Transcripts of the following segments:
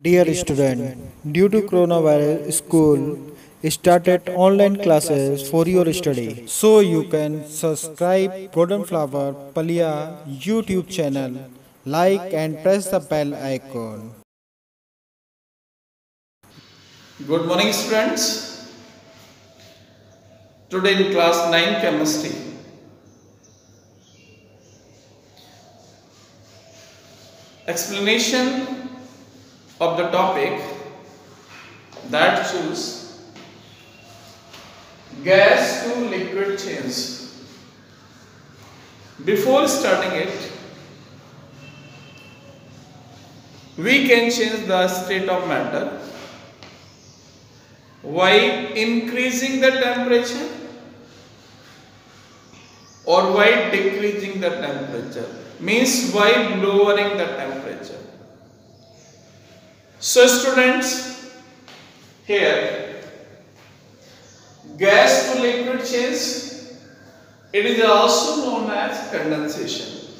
Dear student, due to coronavirus, school started online classes for your study. So you can subscribe Golden Flower Palia YouTube channel, like and press the bell icon. Good morning, students. Today in class 9 chemistry, explanation of the topic that choose gas to liquid change. Before starting it, we can change the state of matter by increasing the temperature or by decreasing the temperature, means by lowering the temperature. So students, here gas to liquid change, it is also known as condensation.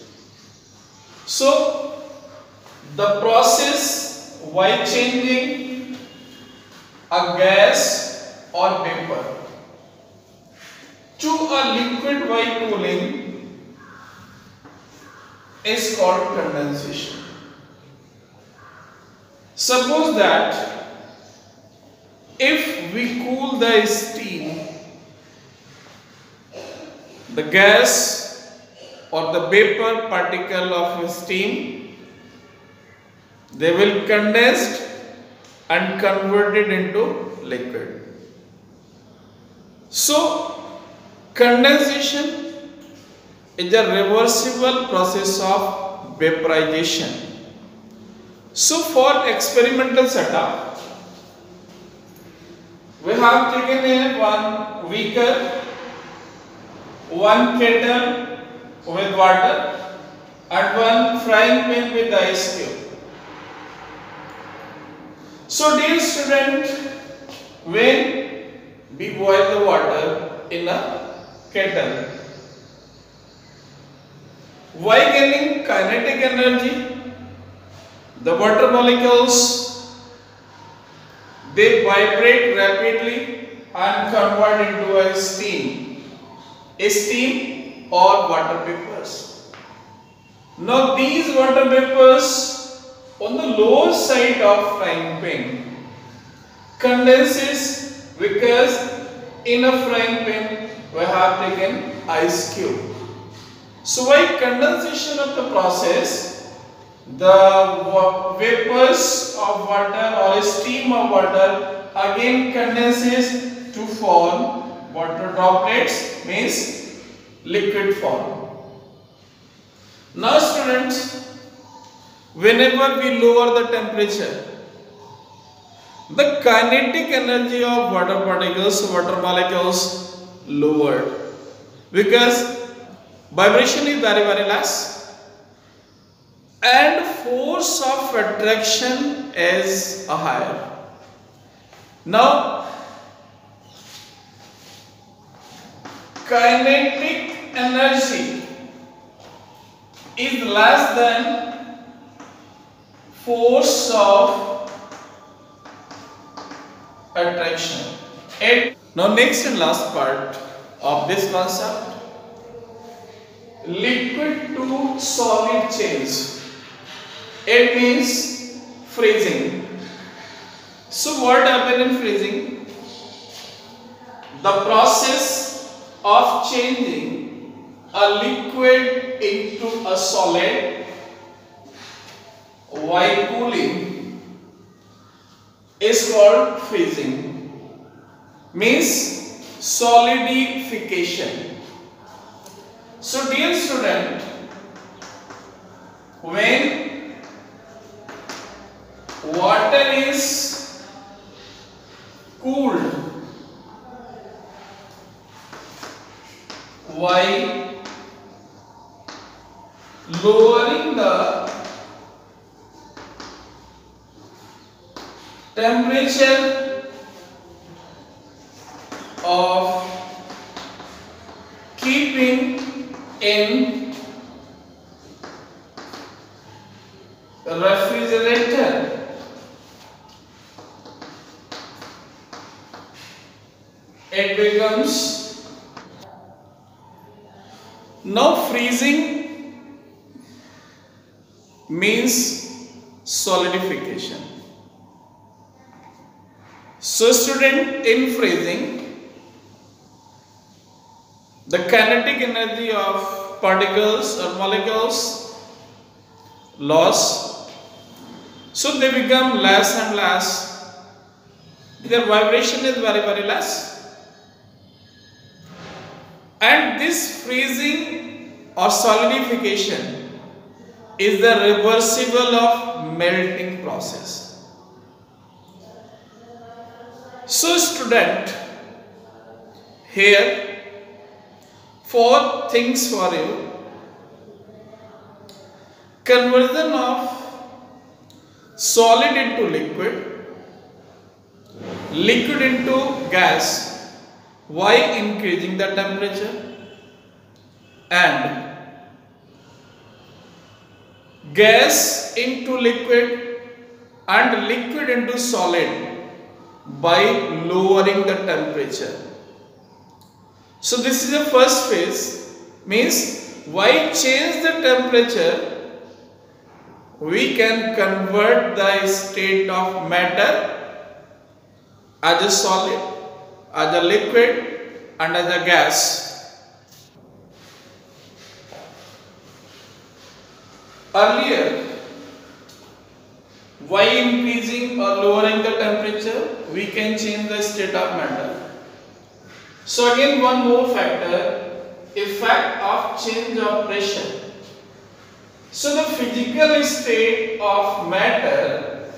So the process by changing a gas or vapor to a liquid by cooling is called condensation. Suppose that if we cool the steam, the gas or the vapor particle of steam, they will condense and converted into liquid. So condensation is a reversible process of vaporization. So for experimental setup, we have taken here one beaker, one kettle with water and one frying pan with ice cube. So dear student, when we boil the water in a kettle, why gaining kinetic energy? The water molecules, they vibrate rapidly and convert into a steam or water vapors. Now these water vapors on the lower side of frying pan condenses because in a frying pan we have taken ice cube. So by condensation of the process, the vapors of water or steam of water again condenses to form water droplets, means liquid form. Now students, whenever we lower the temperature, the kinetic energy of water particles, water molecules lowered because vibration is very less and force of attraction is higher. Now kinetic energy is less than force of attraction. Now next and last part of this concept, liquid to solid change. It means freezing. So what happens in freezing? The process of changing a liquid into a solid while cooling is called freezing, means solidification. So dear student, when water is cooled while lowering the temperature of keeping in refrigerator, it becomes. Now freezing means solidification. So student, in freezing, the kinetic energy of particles or molecules loss, so they become less and less. Their vibration is very, very less. And this freezing or solidification is the reversible of melting process. So student, here 4 things for you. Conversion of solid into liquid, liquid into gas, why increasing the temperature, and gas into liquid and liquid into solid by lowering the temperature. So this is the first phase, means why change the temperature, we can convert the state of matter as a solid, as a liquid and as a gas. Earlier, why increasing or lowering the temperature, we can change the state of matter. So again, one more factor, effect of change of pressure. So the physical state of matter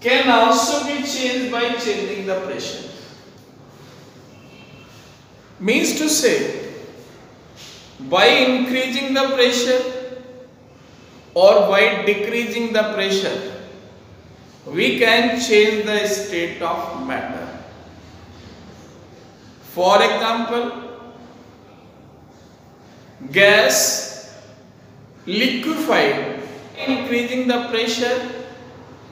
can also be changed by changing the pressure. Means to say, by increasing the pressure or by decreasing the pressure, we can change the state of matter. For example, gas liquefied, increasing the pressure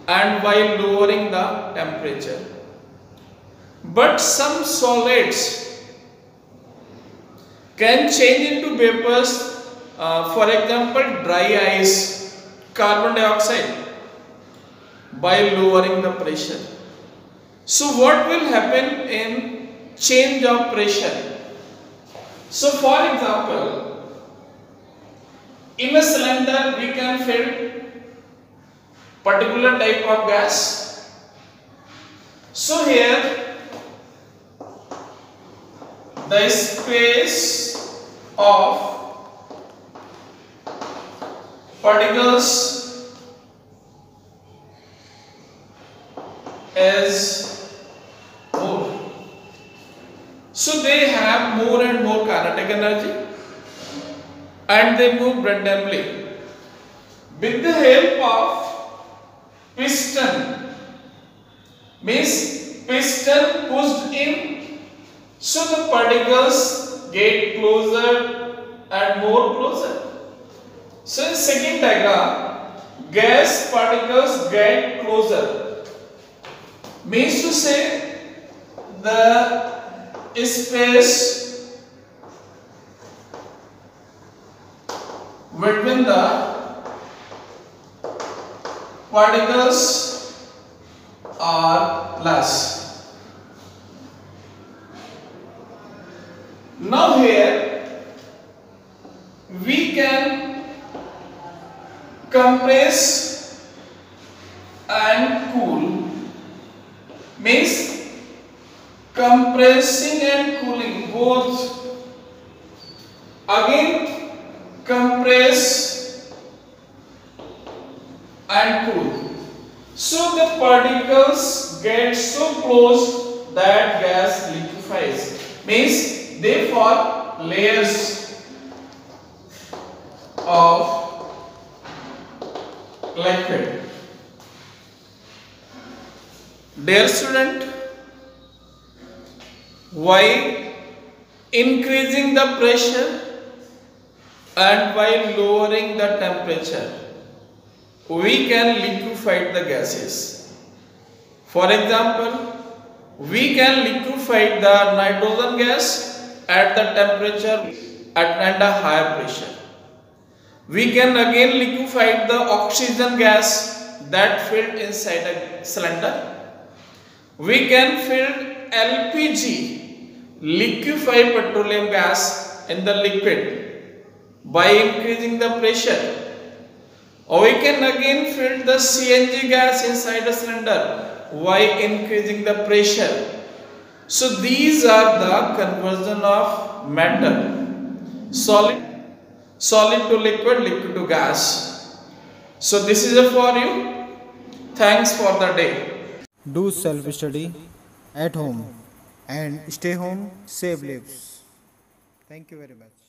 and while lowering the temperature. But some solids can change into vapors, for example dry ice, carbon dioxide, by lowering the pressure. So what will happen in change of pressure? So for example, in a cylinder we can fill particular type of gas. So here the space of particles is more. So they have more and more kinetic energy and they move randomly with the help of piston. Means piston pushed in, so the particles get closer and more closer. So in second diagram, gas particles get closer. Means to say the space between the particles are less. Now here we can compress and cool. Means compressing and cooling both. Again compress and cool. So the particles get so close that gas liquefies. Means they form layers of liquid. Dear student, why increasing the pressure and while lowering the temperature, we can liquefy the gases. For example, We can liquefy the nitrogen gas at the temperature and a higher pressure. We can again liquefy the oxygen gas that filled inside a cylinder. We can fill LPG, liquefied petroleum gas, in the liquid by increasing the pressure. Or we can again fill the CNG gas inside a cylinder by increasing the pressure. So these are the conversion of matter, solid to liquid, liquid to gas. So this is it for you. Thanks for the day. Do self study at home and stay home, save lives. Thank you very much.